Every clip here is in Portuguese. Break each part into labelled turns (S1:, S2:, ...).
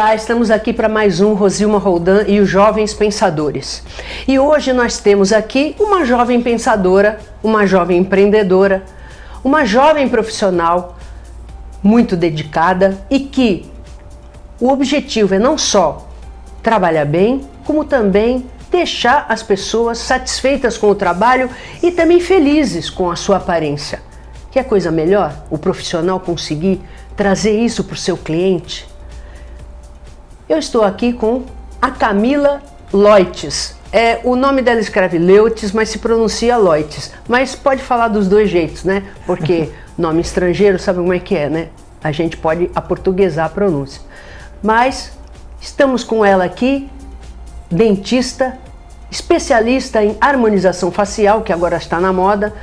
S1: Olá, estamos aqui para mais um Rosilma Roldan e os Jovens Pensadores. E hoje nós temos aqui uma jovem pensadora, uma jovem empreendedora, uma jovem profissional muito dedicada e que o objetivo é não só trabalhar bem, como também deixar as pessoas satisfeitas com o trabalho e também felizes com a sua aparência. Que coisa melhor? O profissional conseguir trazer isso para o seu cliente? Eu estou aqui com a Camila Leutz. O nome dela escreve Leutz, mas se pronuncia Leutz. Mas pode falar dos dois jeitos, né? Porque nome estrangeiro, sabe como é que é, né? A gente pode aportuguesar a pronúncia. Mas estamos com ela aqui, dentista, especialista em harmonização facial, que agora está na moda,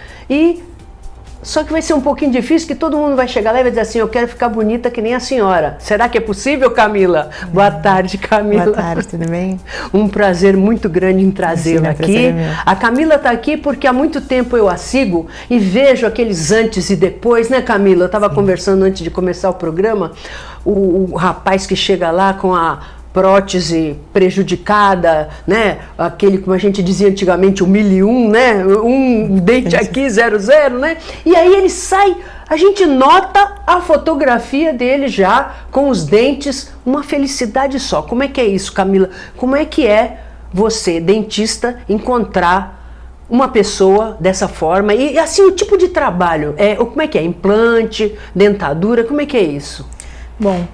S1: só que vai ser um pouquinho difícil, que todo mundo vai chegar lá e vai dizer assim, eu quero ficar bonita que nem a senhora. Será que é possível, Camila? Boa tarde, Camila.
S2: Boa tarde, tudo bem?
S1: Um prazer muito grande em trazê-la aqui. A Camila está aqui porque há muito tempo eu a sigo e vejo aqueles antes e depois, né, Camila? Eu estava conversando antes de começar o programa, o rapaz que chega lá com a prótese prejudicada, né? Aquele, como a gente dizia antigamente, o 1001, né? Um dente aqui, 00, né? E aí ele sai, a gente nota a fotografia dele já com os dentes, uma felicidade só. Como é que é isso, Camila? Como é que é você, dentista, encontrar uma pessoa dessa forma? E assim, o tipo de trabalho, como é que é? Implante, dentadura, como é que é isso?
S2: Bom,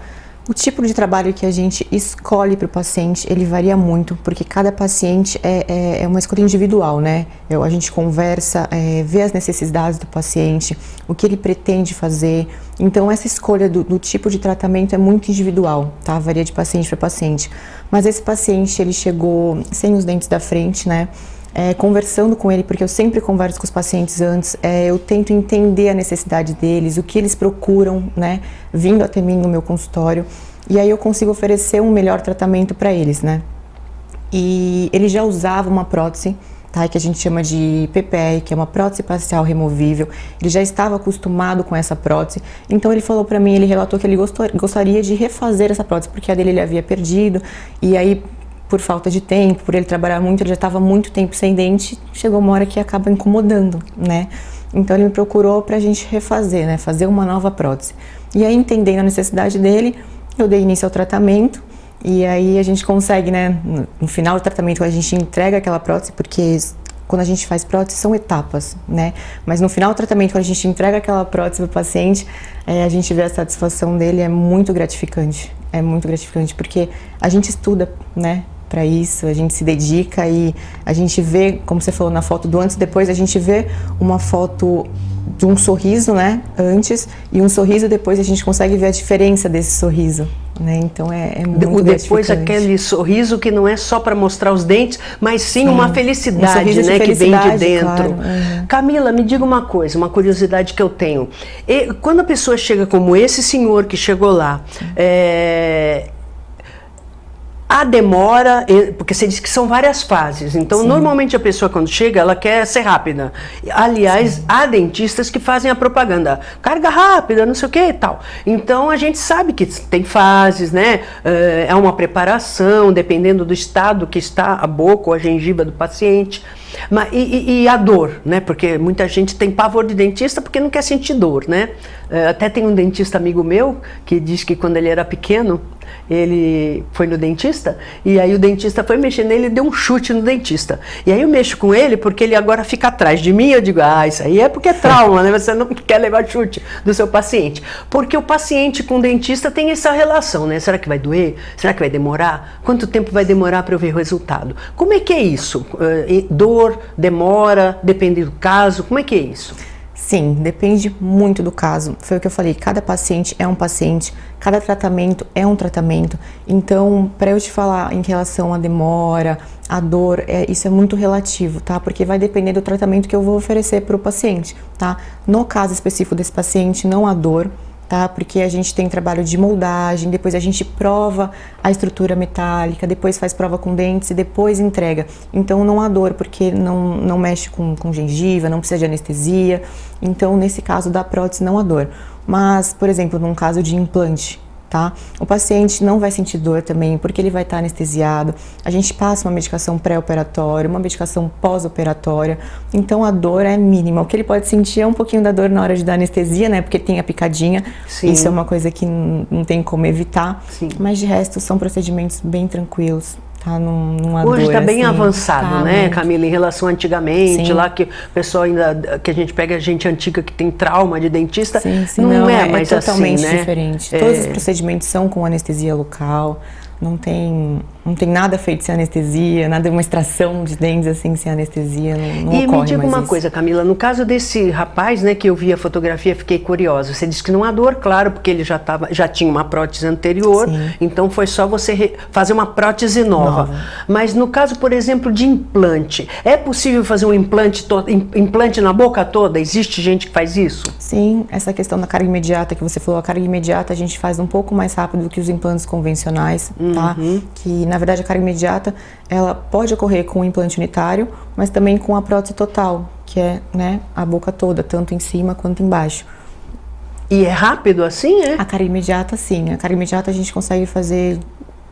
S2: o tipo de trabalho que a gente escolhe para o paciente, ele varia muito, porque cada paciente é uma escolha individual, né? A gente conversa, vê as necessidades do paciente, o que ele pretende fazer. Então, essa escolha do tipo de tratamento é muito individual, tá? Varia de paciente para paciente. Mas esse paciente, ele chegou sem os dentes da frente, né? Conversando com ele, porque eu sempre converso com os pacientes antes, eu tento entender a necessidade deles, o que eles procuram, né, vindo até mim no meu consultório, e aí eu consigo oferecer um melhor tratamento para eles, né. E ele já usava uma prótese, tá, que a gente chama de PPR, que é uma prótese facial removível. Ele já estava acostumado com essa prótese, então ele falou para mim, ele relatou que ele gostaria de refazer essa prótese, porque a dele ele havia perdido, e aí por falta de tempo, por ele trabalhar muito, ele já estava muito tempo sem dente, chegou uma hora que acaba incomodando, né? Então ele me procurou pra gente refazer, né? Fazer uma nova prótese. E aí, entendendo a necessidade dele, eu dei início ao tratamento, e aí a gente consegue, né? No final do tratamento, a gente entrega aquela prótese, porque quando a gente faz prótese, são etapas, né? Mas no final do tratamento, quando a gente entrega aquela prótese pro paciente, a gente vê a satisfação dele, é muito gratificante. É muito gratificante, porque a gente estuda, né? Para isso, a gente se dedica e a gente vê, como você falou na foto do antes e depois, a gente vê uma foto de um sorriso, né, antes, e um sorriso depois, a gente consegue ver a diferença desse sorriso, né, então é muito
S1: depois aquele sorriso que não é só para mostrar os dentes, mas sim uma felicidade, né, que vem de dentro. Claro. Camila, me diga uma coisa, uma curiosidade que eu tenho. Quando a pessoa chega como esse senhor que chegou lá, a demora, porque você disse que são várias fases, então normalmente a pessoa quando chega, ela quer ser rápida. Aliás, há dentistas que fazem a propaganda, carga rápida, não sei o que e tal. Então a gente sabe que tem fases, né? É uma preparação, dependendo do estado que está a boca ou a gengiva do paciente. E a dor, né? Porque muita gente tem pavor de dentista porque não quer sentir dor, né? Até tem um dentista amigo meu que diz que quando ele era pequeno, ele foi no dentista e aí o dentista foi mexer nele e deu um chute no dentista. E aí eu mexo com ele porque ele agora fica atrás de mim, eu digo, isso aí é porque é trauma, né? Você não quer levar chute do seu paciente. Porque o paciente com o dentista tem essa relação, né? Será que vai doer? Será que vai demorar? Quanto tempo vai demorar para eu ver o resultado? Como é que é isso? Dor, demora, depende do caso, como é que é isso?
S2: Sim, depende muito do caso. Foi o que eu falei, cada paciente é um paciente, cada tratamento é um tratamento. Então, para eu te falar em relação à demora, à dor, isso é muito relativo, tá? Porque vai depender do tratamento que eu vou oferecer para o paciente, tá? No caso específico desse paciente, não há dor, tá? Porque a gente tem trabalho de moldagem, depois a gente prova a estrutura metálica, depois faz prova com dentes e depois entrega. Então não há dor, porque não mexe com gengiva, não precisa de anestesia. Então nesse caso da prótese não há dor. Mas, por exemplo, num caso de implante, tá? O paciente não vai sentir dor também, porque ele vai estar anestesiado. A gente passa uma medicação pré-operatória, uma medicação pós-operatória, então a dor é mínima. O que ele pode sentir é um pouquinho da dor na hora de dar anestesia, né? Porque tem a picadinha,
S1: Sim.
S2: Isso é uma coisa que não tem como evitar,
S1: Sim.
S2: mas de resto são procedimentos bem tranquilos. Tá, numa
S1: Hoje está bem
S2: assim,
S1: avançado, né,
S2: muito.
S1: Camila, em relação a antigamente,
S2: Sim.
S1: lá que o pessoal ainda, que a gente pega gente antiga que tem trauma de dentista,
S2: Sim,
S1: não é mais
S2: totalmente
S1: assim, né?
S2: diferente. Todos os procedimentos são com anestesia local, não tem nada feito sem anestesia, nada, uma extração de dentes assim sem anestesia, não
S1: E
S2: ocorre
S1: me diga
S2: mais
S1: uma
S2: isso.
S1: coisa, Camila, no caso desse rapaz, né, que eu vi a fotografia, fiquei curiosa. Você disse que não há dor, claro, porque ele já tinha uma prótese anterior,
S2: Sim.
S1: então foi só você fazer uma prótese nova. Mas no caso, por exemplo, de implante, é possível fazer um implante na boca toda? Existe gente que faz isso?
S2: Sim, essa questão da carga imediata que você falou, a carga imediata a gente faz um pouco mais rápido do que os implantes convencionais, tá? Que na verdade a carga imediata ela pode ocorrer com o implante unitário, mas também com a prótese total, que é, né, a boca toda, tanto em cima quanto embaixo.
S1: E é rápido assim, é?
S2: A carga imediata, sim. A carga imediata a gente consegue fazer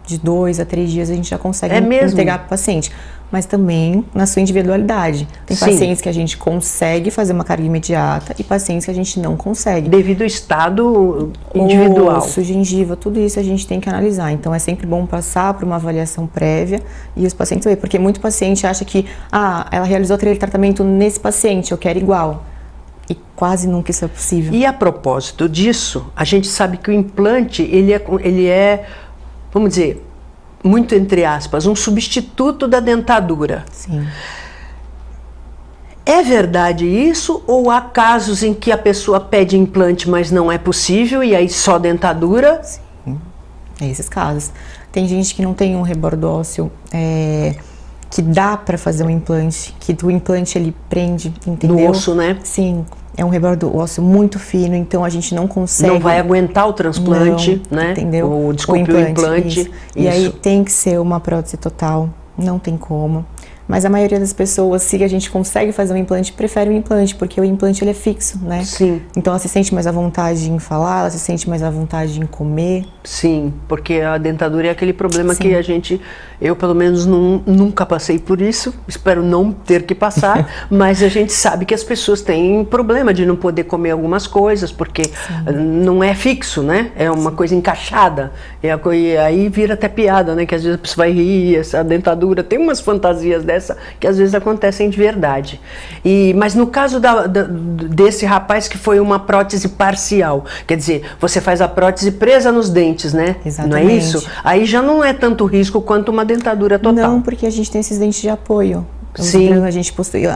S2: de 2 a 3 dias, a gente já consegue entregar para o paciente. Mas também na sua individualidade. Tem
S1: Sim.
S2: pacientes que a gente consegue fazer uma carga imediata e pacientes que a gente não consegue.
S1: Devido ao estado individual.
S2: Osso, gengiva, tudo isso a gente tem que analisar. Então é sempre bom passar por uma avaliação prévia e os pacientes verem. Porque muito paciente acha que, ela realizou aquele tratamento nesse paciente, eu quero igual. E quase nunca isso é possível.
S1: E a propósito disso, a gente sabe que o implante, ele é, vamos dizer, muito entre aspas, um substituto da dentadura.
S2: Sim.
S1: É verdade isso ou há casos em que a pessoa pede implante, mas não é possível e aí só dentadura?
S2: Sim, é esses casos. Tem gente que não tem um rebordo ósseo que dá para fazer um implante, que o implante ele prende, entendeu?
S1: No osso, né?
S2: Sim, é um rebordo ósseo muito fino, então a gente não consegue...
S1: Não vai aguentar o transplante,
S2: não,
S1: né?
S2: Entendeu?
S1: Ou, desculpe, o implante. Isso.
S2: E aí tem que ser uma prótese total, não tem como. Mas a maioria das pessoas, se a gente consegue fazer um implante, prefere o implante, porque o implante ele é fixo, né?
S1: Sim.
S2: Então ela se sente mais à vontade em falar, ela se sente mais à vontade em comer.
S1: Sim, porque a dentadura é aquele problema
S2: Sim.
S1: que eu pelo menos nunca passei por isso, espero não ter que passar, mas a gente sabe que as pessoas têm problema de não poder comer algumas coisas, porque não é fixo, né? É uma coisa encaixada, e aí vira até piada, né? Que às vezes a pessoa vai rir, essa dentadura, tem umas fantasias dessas que às vezes acontecem de verdade. Mas no caso desse rapaz que foi uma prótese parcial, quer dizer, você faz a prótese presa nos dentes, né?
S2: Exatamente.
S1: Não é isso? Aí já não é tanto risco quanto uma dentadura total.
S2: Não, porque a gente tem esses dentes de apoio.
S1: Sim.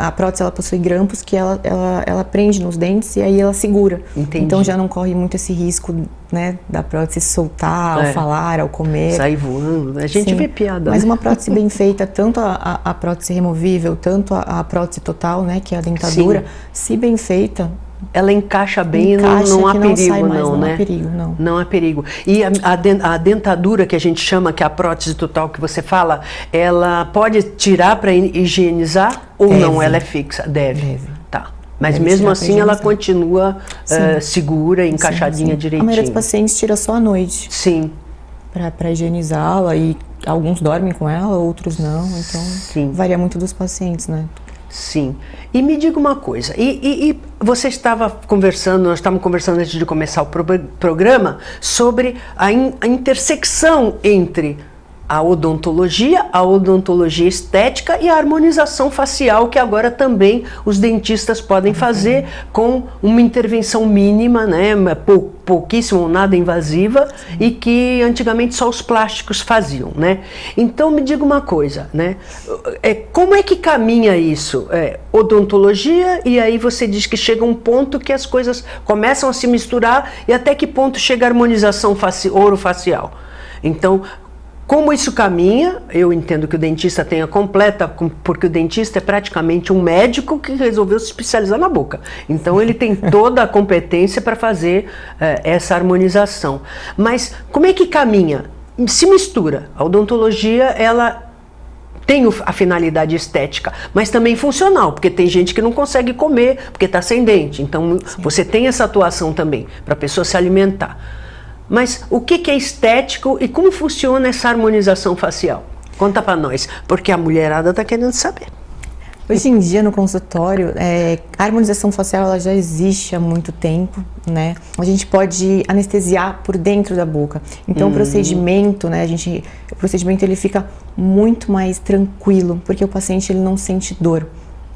S2: A prótese ela possui grampos que ela prende nos dentes e aí ela segura.
S1: Entendi.
S2: Então já não corre muito esse risco, né, da prótese soltar ao falar, ao comer.
S1: Sair voando, né? A gente
S2: Sim.
S1: vê piada.
S2: Mas
S1: né?
S2: uma prótese bem feita, tanto a prótese removível, tanto a prótese total, né, que é a dentadura,
S1: Sim.
S2: se bem feita,
S1: ela encaixa bem,
S2: encaixa,
S1: não há
S2: que
S1: perigo,
S2: sai mais,
S1: não, né?
S2: Não há perigo, não.
S1: Não há perigo. E a dentadura que a gente chama, que é a prótese total que você fala, ela pode tirar para higienizar ou
S2: Deve.
S1: não? Ela é fixa? Deve. Tá. Mas
S2: Deve
S1: mesmo
S2: tirar pra
S1: assim ela
S2: higienizar.
S1: continua segura, encaixadinha
S2: Sim.
S1: direitinho.
S2: A maioria dos pacientes tira só à noite
S1: Sim.
S2: para higienizá-la e alguns dormem com ela, outros não, então
S1: Sim.
S2: varia muito dos pacientes, né?
S1: Sim. E me diga uma coisa, e você estava conversando, nós estávamos conversando antes de começar o programa, sobre a intersecção entre a odontologia estética e a harmonização facial, que agora também os dentistas podem fazer com uma intervenção mínima, né, pouquíssimo ou nada invasiva, e que antigamente só os plásticos faziam, né? Então me diga uma coisa, né? Como é que caminha isso? Odontologia, e aí você diz que chega um ponto que as coisas começam a se misturar, e até que ponto chega a harmonização orofacial? Então, como isso caminha, eu entendo que o dentista tenha completa, porque o dentista é praticamente um médico que resolveu se especializar na boca. Então ele tem toda a competência para fazer essa harmonização. Mas como é que caminha? Se mistura. A odontologia, ela tem a finalidade estética, mas também funcional, porque tem gente que não consegue comer porque está sem dente. Então você tem essa atuação também, para a pessoa se alimentar. Mas o que é estético e como funciona essa harmonização facial? Conta pra nós, porque a mulherada tá querendo saber.
S2: Hoje em dia, no consultório, a harmonização facial ela já existe há muito tempo, né? A gente pode anestesiar por dentro da boca. Então, o procedimento, né? O procedimento ele fica muito mais tranquilo, porque o paciente ele não sente dor,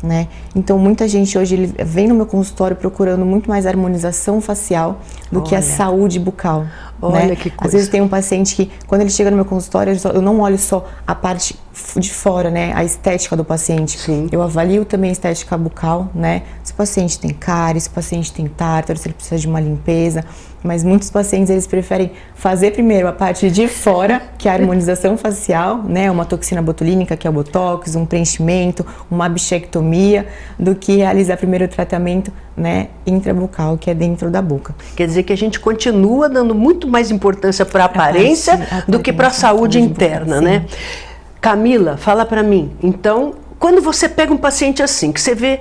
S2: né? Então, muita gente hoje ele vem no meu consultório procurando muito mais harmonização facial do que a saúde bucal.
S1: Olha
S2: né?
S1: que coisa.
S2: Às vezes tem um paciente que, quando ele chega no meu consultório, eu não olho só a parte de fora, né? A estética do paciente.
S1: Sim.
S2: Eu avalio também a estética bucal, né? Se o paciente tem cárie, se o paciente tem tártaro, se ele precisa de uma limpeza. Mas muitos pacientes, eles preferem fazer primeiro a parte de fora, que é a harmonização facial, né? Uma toxina botulínica, que é o botox, um preenchimento, uma bichectomia, do que realizar primeiro o tratamento, né, intrabucal, que é dentro da boca.
S1: Quer dizer que a gente continua dando muito mais importância para a aparência do que para a saúde interna, né? Camila, fala para mim, então, quando você pega um paciente assim, que você vê,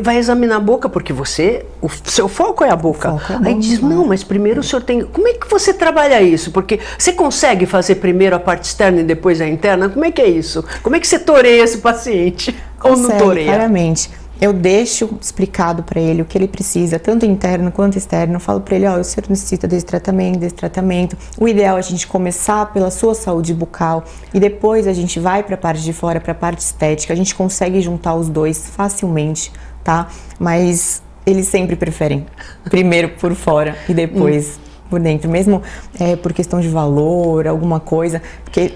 S1: vai examinar a boca, porque o seu foco é a boca. Aí diz, não, mas primeiro o senhor tem... Como é que você trabalha isso? Porque você consegue fazer primeiro a parte externa e depois a interna? Como é que é isso? Como é que você toreia esse paciente? Ou não toreia?
S2: Claramente. Eu deixo explicado para ele o que ele precisa, tanto interno quanto externo. Eu falo para ele, o senhor necessita desse tratamento. O ideal é a gente começar pela sua saúde bucal e depois a gente vai para a parte de fora, para a parte estética. A gente consegue juntar os dois facilmente, tá? Mas eles sempre preferem primeiro por fora e depois por dentro, mesmo por questão de valor, alguma coisa, porque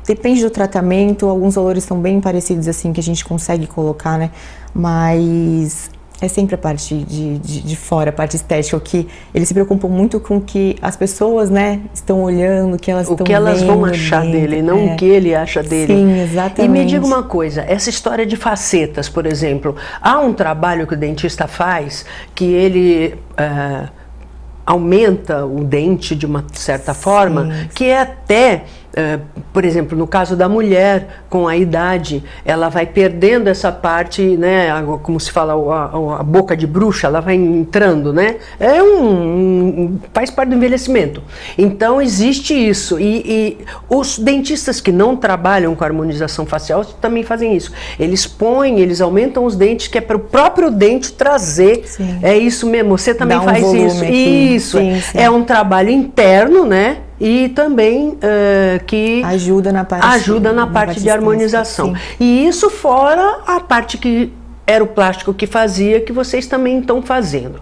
S2: depende do tratamento, alguns valores são bem parecidos assim que a gente consegue colocar, né? Mas é sempre a parte de fora, a parte estética, o que eles se preocupam muito com o que as pessoas, né, estão olhando, o que elas estão vendo.
S1: O que elas vão achar dele, não o que ele acha dele.
S2: Sim, exatamente.
S1: E me diga uma coisa, essa história de facetas, por exemplo, há um trabalho que o dentista faz que ele... aumenta o dente de uma certa forma, que é até, por exemplo, no caso da mulher, com a idade, ela vai perdendo essa parte, né, como se fala, a boca de bruxa, ela vai entrando, né, faz parte do envelhecimento. Então existe isso, e os dentistas que não trabalham com harmonização facial também fazem isso. Eles aumentam os dentes, que é para o próprio dente trazer.
S2: Sim.
S1: É isso mesmo, você também faz isso. Isso,
S2: sim.
S1: É um trabalho interno, né? E também que
S2: ajuda na parte
S1: de harmonização. E isso fora a parte que era o plástico que fazia, que vocês também estão fazendo.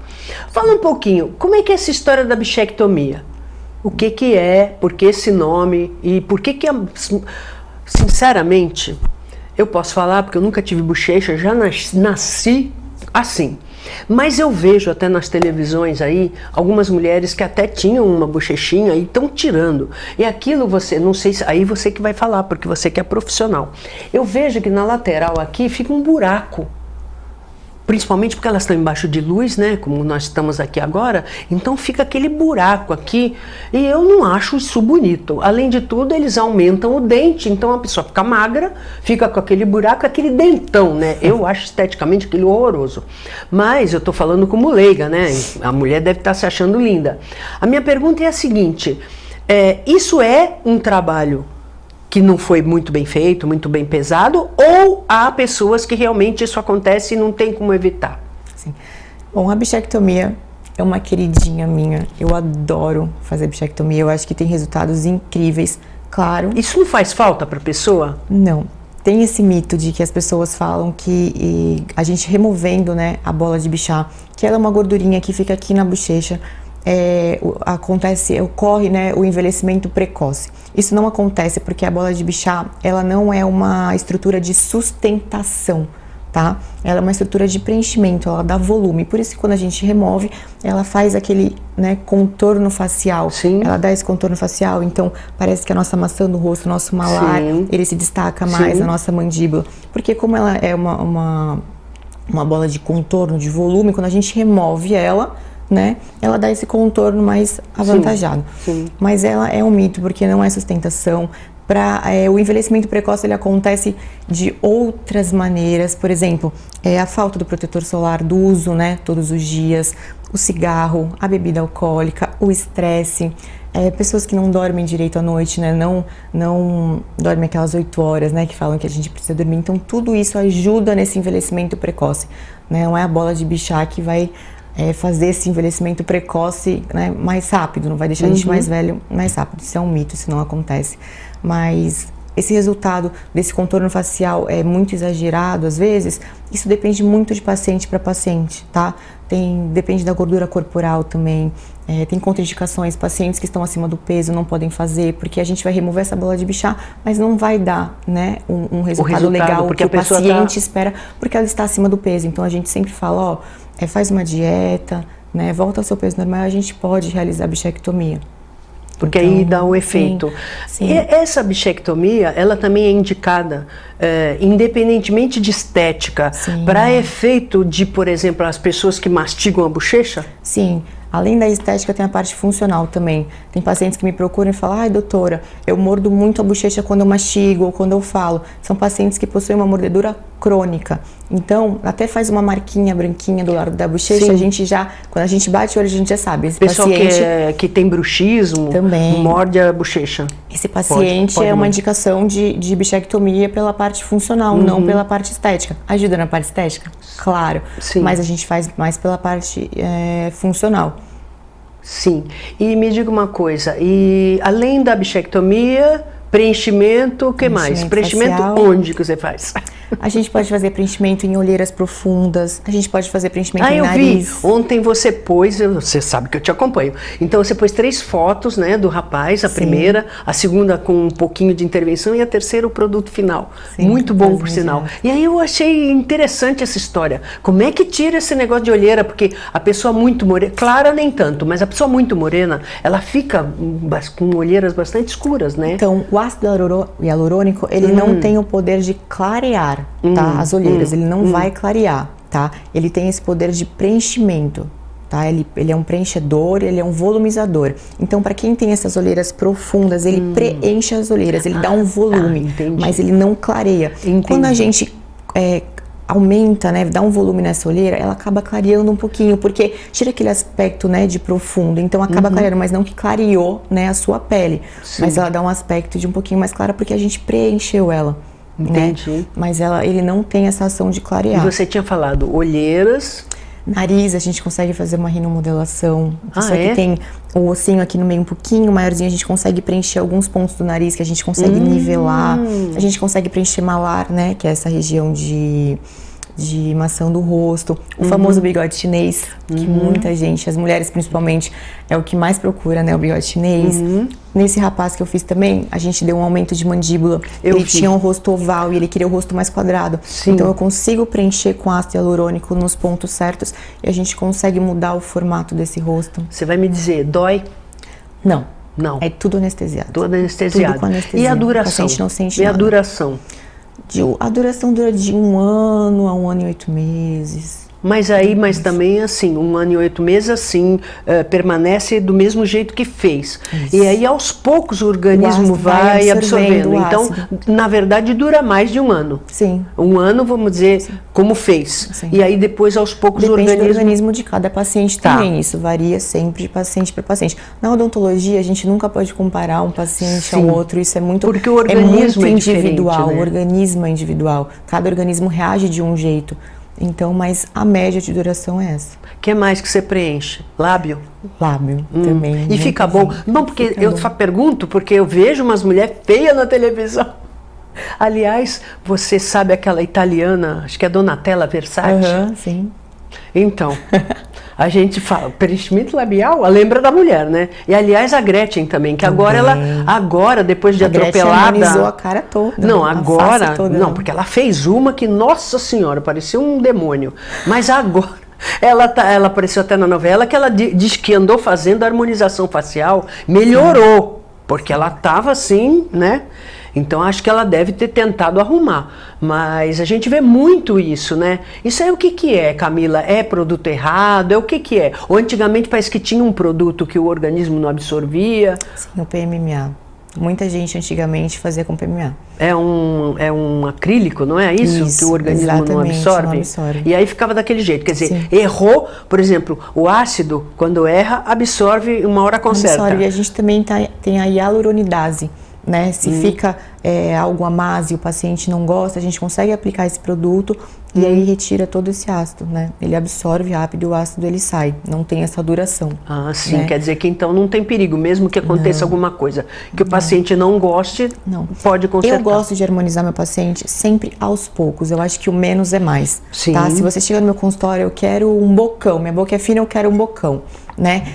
S1: Fala um pouquinho, como é que é essa história da bichectomia? O que é, por que esse nome e por que sinceramente, eu posso falar porque eu nunca tive bochecha, já nasci assim. Mas eu vejo até nas televisões aí, algumas mulheres que até tinham uma bochechinha e estão tirando. E aquilo não sei se, aí você que vai falar, porque você que é profissional. Eu vejo que na lateral aqui fica um buraco. Principalmente porque elas estão embaixo de luz, né, como nós estamos aqui agora, então fica aquele buraco aqui, e eu não acho isso bonito. Além de tudo, eles aumentam o dente, então a pessoa fica magra, fica com aquele buraco, aquele dentão, né, eu acho esteticamente aquilo horroroso. Mas eu estou falando como leiga, né, a mulher deve estar se achando linda. A minha pergunta é a seguinte, isso é um trabalho que não foi muito bem feito, muito bem pesado, ou há pessoas que realmente isso acontece e não tem como evitar?
S2: Sim. Bom, a bichectomia é uma queridinha minha. Eu adoro fazer bichectomia. Eu acho que tem resultados incríveis, claro.
S1: Isso não faz falta para a pessoa?
S2: Não. Tem esse mito de que as pessoas falam que a gente removendo, né, a bola de Bichat, que ela é uma gordurinha que fica aqui na bochecha, ocorre, né, o envelhecimento precoce. Isso não acontece porque a bola de Bichat, ela não é uma estrutura de sustentação, tá? Ela é uma estrutura de preenchimento, ela dá volume. Por isso que quando a gente remove, ela faz aquele, né, contorno facial.
S1: Sim.
S2: Ela dá esse contorno facial, então parece que a nossa maçã do rosto, o nosso malar,
S1: Sim.
S2: ele se destaca mais,
S1: Sim.
S2: a nossa mandíbula. Porque como ela é uma bola de contorno, de volume, quando a gente remove ela, né, ela dá esse contorno mais avantajado.
S1: Sim.
S2: Mas ela é um mito, porque não é sustentação. O envelhecimento precoce ele acontece de outras maneiras, por exemplo, a falta do protetor solar, do uso, né, todos os dias, o cigarro, a bebida alcoólica, o estresse, Pessoas que não dormem direito à noite, né? Não dormem aquelas 8 horas, né? Que falam que a gente precisa dormir. Então, tudo isso ajuda nesse envelhecimento precoce, né? Não é a bola de Bichat que vai fazer esse envelhecimento precoce, né, mais rápido, não vai deixar a gente mais velho mais rápido. Isso é um mito, isso não acontece. Mas esse resultado desse contorno facial é muito exagerado, às vezes, isso depende muito de paciente para paciente, tá? Depende da gordura corporal também, tem contraindicações, pacientes que estão acima do peso não podem fazer, porque a gente vai remover essa bola de Bichat, mas não vai dar, né, um resultado legal que o paciente espera, porque ela está acima do peso. Então a gente sempre fala, ó, faz uma dieta, né, volta ao seu peso normal, a gente pode realizar a bichectomia.
S1: Porque então, aí dá o efeito.
S2: Sim.
S1: E essa bichectomia, ela também é indicada, independentemente de estética, para efeito de, por exemplo, as pessoas que mastigam a bochecha?
S2: Sim. Além da estética, tem a parte funcional também. Tem pacientes que me procuram e falam, ai doutora, eu mordo muito a bochecha quando eu mastigo ou quando eu falo. São pacientes que possuem uma mordedura crônica. Então, até faz uma marquinha branquinha do lado da bochecha, a gente já, quando a gente bate o olho, a gente já sabe. Esse
S1: pessoal
S2: paciente
S1: que tem bruxismo, também morde a bochecha.
S2: Esse paciente é uma indicação de bichectomia pela parte funcional, não pela parte estética. Ajuda na parte estética? Claro.
S1: Sim.
S2: Mas a gente faz mais pela parte funcional.
S1: Sim. E me diga uma coisa, e além da bichectomia, preenchimento, o que mais? Preenchimento
S2: facial.
S1: Onde que você faz?
S2: A gente pode fazer preenchimento em olheiras profundas, a gente pode fazer preenchimento em nariz.
S1: Vi. Ontem você pôs, você sabe que eu te acompanho, então você pôs 3 fotos, né, do rapaz, a primeira, a segunda com um pouquinho de intervenção e a terceira o produto final. Sim, muito bom, por sinal. E aí eu achei interessante essa história. Como é que tira esse negócio de olheira? Porque a pessoa muito morena, clara nem tanto, mas a pessoa muito morena, ela fica com olheiras bastante escuras, né?
S2: Então, o ácido hialurônico, ele não tem o poder de clarear, tá, as olheiras, ele não vai clarear, tá? Ele tem esse poder de preenchimento, tá? Ele é um preenchedor, ele é um volumizador. Então, para quem tem essas olheiras profundas, ele preenche as olheiras, ele dá um volume, mas ele não clareia. Quando a gente aumenta, né, dá um volume nessa olheira, ela acaba clareando um pouquinho, porque tira aquele aspecto, né, de profundo, então acaba clareando, mas não que clareou, né, a sua pele, mas ela dá um aspecto de um pouquinho mais clara, porque a gente preencheu ela.
S1: Entendi.
S2: Né? Mas ele não tem essa ação de clarear.
S1: E você tinha falado olheiras.
S2: Nariz, a gente consegue fazer uma rinomodelação. Só que tem o ossinho aqui no meio um pouquinho maiorzinho, a gente consegue preencher alguns pontos do nariz que a gente consegue nivelar. A gente consegue preencher malar, né? Que é essa região de maçã do rosto. O famoso bigode chinês, que muita gente, as mulheres principalmente, é o que mais procura, né? O bigode chinês. Nesse rapaz que eu fiz também, a gente deu um aumento de mandíbula. Ele tinha um rosto oval e ele queria o rosto mais quadrado. Então eu consigo preencher com ácido hialurônico nos pontos certos e a gente consegue mudar o formato desse rosto.
S1: Você vai me dizer, dói?
S2: Não.
S1: Não.
S2: É tudo anestesiado.
S1: Tudo anestesiado.
S2: Tudo com anestesia.
S1: E a duração?
S2: O paciente não sente
S1: nada.
S2: A duração? A duração dura de 1 ano a 1 ano e 8 meses.
S1: Mas também assim, 1 ano e 8 meses assim, permanece do mesmo jeito que fez. Isso. E aí aos poucos o organismo vai absorvendo. Então, na verdade, dura mais de 1 ano.
S2: Sim.
S1: 1 ano, vamos dizer, como fez. Sim. E aí depois aos poucos o organismo...
S2: Depende do organismo de cada paciente também. Isso varia sempre de paciente para paciente. Na odontologia, a gente nunca pode comparar um paciente ao outro. Isso é muito,
S1: porque o organismo
S2: muito individual.
S1: Né?
S2: O organismo é individual. Cada organismo reage de um jeito. Então, mas a média de duração é essa.
S1: O que mais que você preenche? Lábio?
S2: Lábio também.
S1: E fica bom? Não, porque eu pergunto, porque eu vejo umas mulheres feias na televisão. Aliás, você sabe aquela italiana, acho que é Donatella Versace?
S2: Sim.
S1: Então, a gente fala, preenchimento labial, lembra da mulher, né? E aliás a Gretchen também, que agora depois de atropelada...
S2: Gretchen a cara toda.
S1: Não, agora, não, porque ela fez uma que, nossa senhora, parecia um demônio. Mas agora, ela apareceu até na novela, que ela diz que andou fazendo a harmonização facial, melhorou, porque ela estava assim, né? Então, acho que ela deve ter tentado arrumar. Mas a gente vê muito isso, né? Isso aí o que é, Camila? É produto errado? É o que é? Ou antigamente parece que tinha um produto que o organismo não absorvia?
S2: Sim, o PMMA. Muita gente antigamente fazia com PMA.
S1: É um acrílico, não é isso? Que o organismo não absorve? E aí ficava daquele jeito. Quer dizer, sim, errou, por exemplo, o ácido, quando erra, absorve, uma hora conserta.
S2: Absorve. E a gente também tem a hialuronidase, né? Se fica algo a mais e o paciente não gosta, a gente consegue aplicar esse produto e aí retira todo esse ácido, né? Ele absorve rápido e o ácido ele sai, não tem essa duração.
S1: Ah, sim, né? Quer dizer que então não tem perigo, mesmo que aconteça alguma coisa que o paciente não goste, pode consertar.
S2: Eu gosto de harmonizar meu paciente sempre aos poucos, eu acho que o menos é mais.
S1: Sim.
S2: Tá? Se você chega no meu consultório, eu quero um bocão, minha boca é fina, eu quero um bocão, né?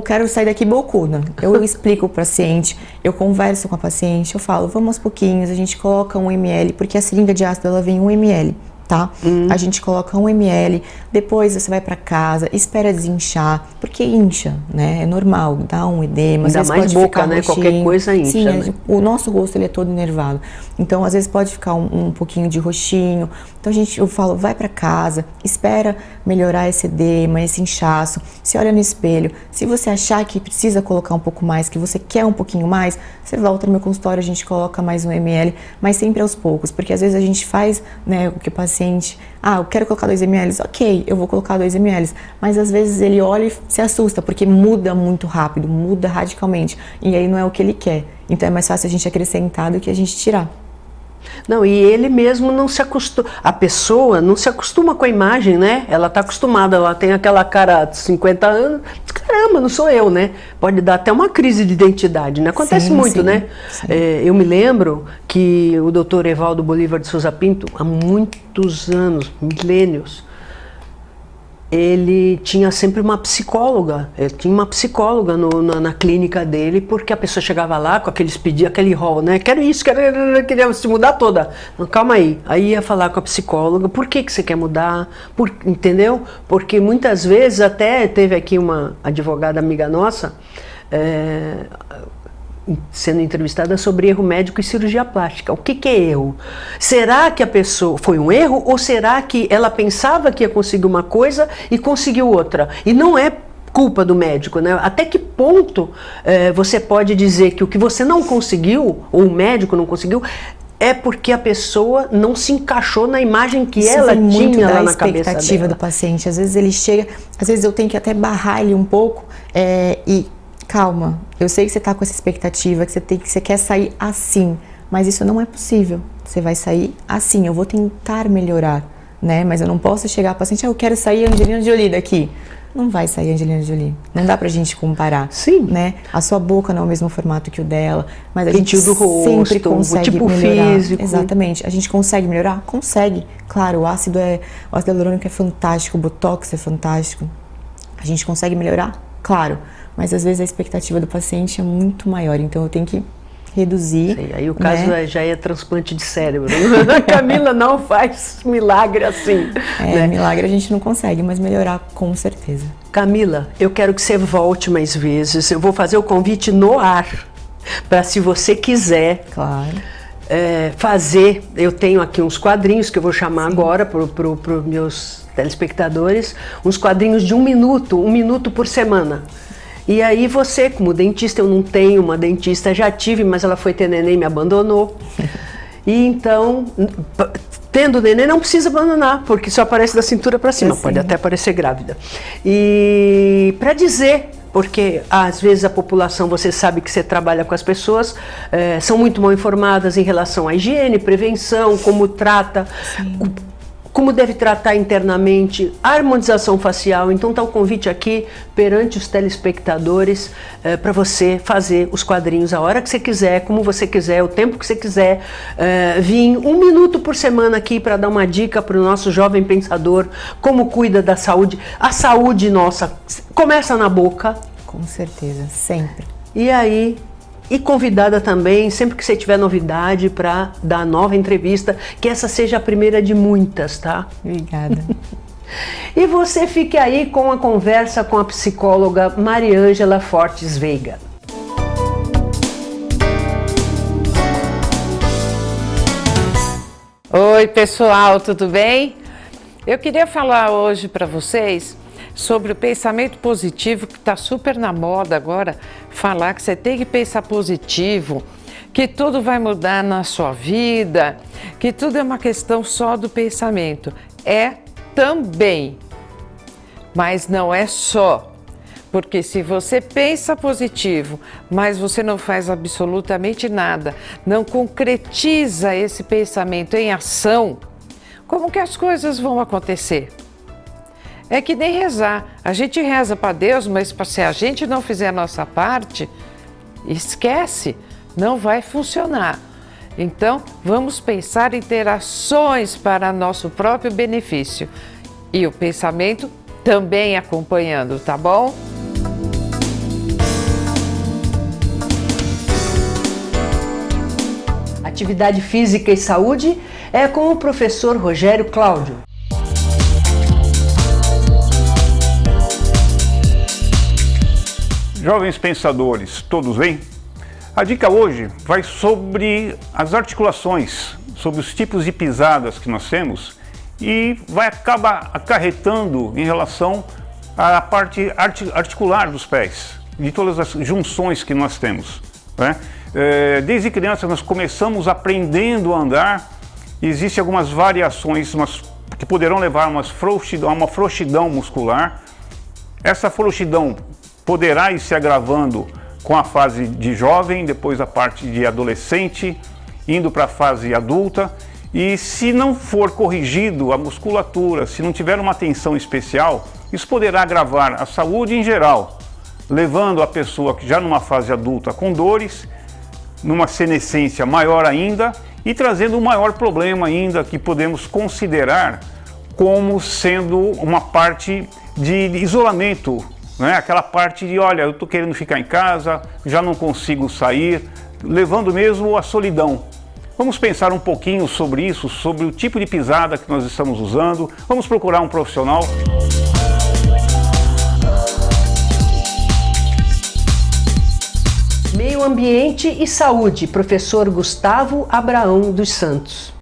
S2: Quero sair daqui bocuda. Eu explico pro paciente, eu converso com a paciente, eu falo, vamos aos pouquinhos, a gente coloca 1 ml, porque a seringa de ácido ela vem 1 ml. Tá? A gente coloca 1 ml, depois você vai para casa, espera desinchar, porque incha, né? É normal, dá um edema,
S1: dá mais boca, né? Qualquer coisa incha.
S2: Sim,
S1: né?
S2: O nosso rosto ele é todo enervado, então às vezes pode ficar um pouquinho de roxinho. Então eu falo, vai para casa, espera melhorar esse edema, esse inchaço, se olha no espelho. Se você achar que precisa colocar um pouco mais, que você quer um pouquinho mais, você volta no meu consultório, a gente coloca mais 1 ml, mas sempre aos poucos, porque às vezes a gente faz, né, o que o paciente, eu quero colocar 2 ml, ok, eu vou colocar 2 ml, mas às vezes ele olha e se assusta, porque muda muito rápido, muda radicalmente, e aí não é o que ele quer. Então é mais fácil a gente acrescentar do que a gente tirar.
S1: Não, e ele mesmo não se acostuma, a pessoa não se acostuma com a imagem, né? Ela está acostumada, ela tem aquela cara de 50 anos, caramba, não sou eu, né? Pode dar até uma crise de identidade, né? Acontece muito, né? Sim. Eu me lembro que o Dr. Evaldo Bolívar de Souza Pinto, há muitos anos, milênios, ele tinha sempre uma psicóloga, na clínica dele, porque a pessoa chegava lá com aqueles pedidos, aquele rol, né? Quero isso, queria se mudar toda. Não, calma aí. Aí ia falar com a psicóloga, por que você quer mudar? Entendeu? Porque muitas vezes, até teve aqui uma advogada amiga nossa, sendo entrevistada sobre erro médico e cirurgia plástica. O que é erro? Será que a pessoa foi um erro ou será que ela pensava que ia conseguir uma coisa e conseguiu outra? E não é culpa do médico, né? Até que ponto você pode dizer que o que você não conseguiu, ou o médico não conseguiu, é porque a pessoa não se encaixou na imagem que ela tinha lá na cabeça dela.
S2: Expectativa do paciente. Às vezes ele chega, às vezes eu tenho que até barrar ele um pouco e calma, eu sei que você está com essa expectativa, que você quer sair assim, mas isso não é possível. Você vai sair assim, eu vou tentar melhorar, né? Mas eu não posso chegar ao paciente, eu quero sair Angelina Jolie daqui. Não vai sair Angelina Jolie. Não dá pra gente comparar.
S1: Sim.
S2: Né? A sua boca não é o mesmo formato que o dela, mas a gente
S1: do rosto,
S2: sempre consegue
S1: o tipo
S2: melhorar.
S1: Físico.
S2: Exatamente. A gente consegue melhorar? Consegue. Claro, o ácido hialurônico é fantástico, o botox é fantástico. A gente consegue melhorar? Claro. Mas às vezes a expectativa do paciente é muito maior, então eu tenho que reduzir.
S1: Sei, aí o caso já é transplante de cérebro. A Camila não faz milagre assim. Né?
S2: Milagre a gente não consegue, mas melhorar com certeza.
S1: Camila, eu quero que você volte mais vezes. Eu vou fazer o convite no ar, para se você quiser.
S2: Claro.
S1: Fazer, eu tenho aqui uns quadrinhos que eu vou chamar agora para os meus telespectadores, uns quadrinhos de 1 minuto por semana. E aí você, como dentista, eu não tenho uma dentista, já tive, mas ela foi ter neném e me abandonou. E então, tendo neném, não precisa abandonar, porque só aparece da cintura para cima, pode até parecer grávida. E para dizer, porque às vezes a população, você sabe que você trabalha com as pessoas, são muito mal informadas em relação à higiene, prevenção, como trata... Como deve tratar internamente, a harmonização facial. Então está o convite aqui perante os telespectadores para você fazer os quadrinhos a hora que você quiser, como você quiser, o tempo que você quiser. Vim 1 minuto por semana aqui para dar uma dica para o nosso jovem pensador, como cuida da saúde. A saúde nossa começa na boca.
S2: Com certeza, sempre.
S1: E aí... E convidada também, sempre que você tiver novidade, para dar nova entrevista, que essa seja a primeira de muitas, tá?
S2: Obrigada.
S1: E você fique aí com a conversa com a psicóloga Mariângela Fortes Veiga.
S3: Oi, pessoal, tudo bem? Eu queria falar hoje para vocês sobre o pensamento positivo, que está super na moda agora, falar que você tem que pensar positivo, que tudo vai mudar na sua vida, que tudo é uma questão só do pensamento. É também, mas não é só. Porque se você pensa positivo, mas você não faz absolutamente nada, não concretiza esse pensamento em ação, como que as coisas vão acontecer? É que nem rezar. A gente reza para Deus, mas se a gente não fizer a nossa parte, esquece, não vai funcionar. Então, vamos pensar em ter ações para nosso próprio benefício. E o pensamento também acompanhando, tá bom?
S1: Atividade Física e Saúde é com o professor Rogério Cláudio.
S4: Jovens pensadores, todos bem? A dica hoje vai sobre as articulações, sobre os tipos de pisadas que nós temos e vai acabar acarretando em relação à parte articular dos pés, de todas as junções que nós temos, né? Desde criança nós começamos aprendendo a andar, existem algumas variações que poderão levar a uma frouxidão muscular. Essa frouxidão poderá ir se agravando com a fase de jovem, depois a parte de adolescente, indo para a fase adulta. E se não for corrigido a musculatura, se não tiver uma atenção especial, isso poderá agravar a saúde em geral, levando a pessoa que já numa fase adulta com dores, numa senescência maior ainda e trazendo um maior problema ainda que podemos considerar como sendo uma parte de isolamento, né? Aquela parte de, olha, eu estou querendo ficar em casa, já não consigo sair, levando mesmo à solidão. Vamos pensar um pouquinho sobre isso, sobre o tipo de pisada que nós estamos usando, vamos procurar um profissional.
S1: Meio Ambiente e Saúde, professor Gustavo Abraão dos Santos.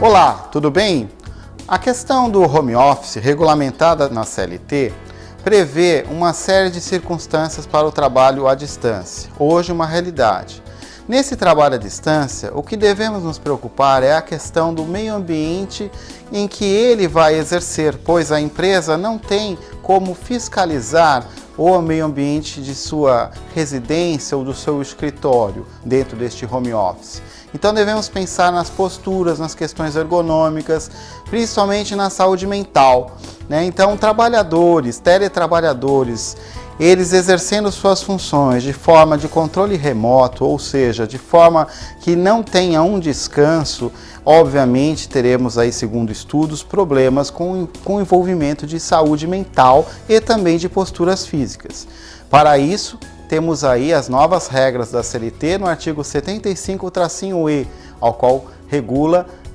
S5: Olá, tudo bem? A questão do home office, regulamentada na CLT, prevê uma série de circunstâncias para o trabalho à distância, hoje uma realidade. Nesse trabalho à distância, o que devemos nos preocupar é a questão do meio ambiente em que ele vai exercer, pois a empresa não tem como fiscalizar o meio ambiente de sua residência ou do seu escritório dentro deste home office. Então devemos pensar nas posturas, nas questões ergonômicas, principalmente na saúde mental, né? Então trabalhadores, teletrabalhadores, eles exercendo suas funções de forma de controle remoto, ou seja, de forma que não tenha um descanso, obviamente teremos aí, segundo estudos, problemas com envolvimento de saúde mental e também de posturas físicas. Para isso, temos aí as novas regras da CLT no artigo 75-E, ao qual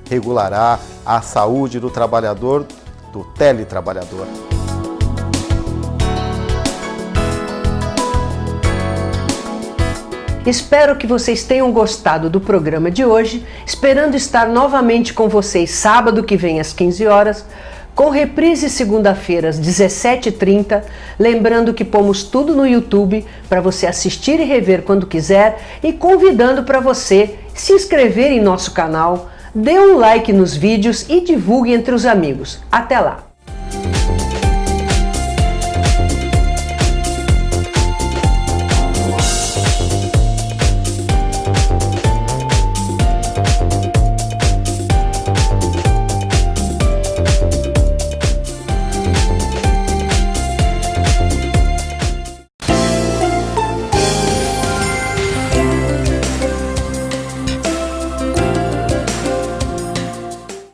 S5: regulará a saúde do trabalhador, do teletrabalhador.
S1: Espero que vocês tenham gostado do programa de hoje, esperando estar novamente com vocês sábado que vem às 15 horas, com reprise segunda-feira às 17h30, lembrando que pomos tudo no YouTube para você assistir e rever quando quiser e convidando para você se inscrever em nosso canal, dê um like nos vídeos e divulgue entre os amigos. Até lá!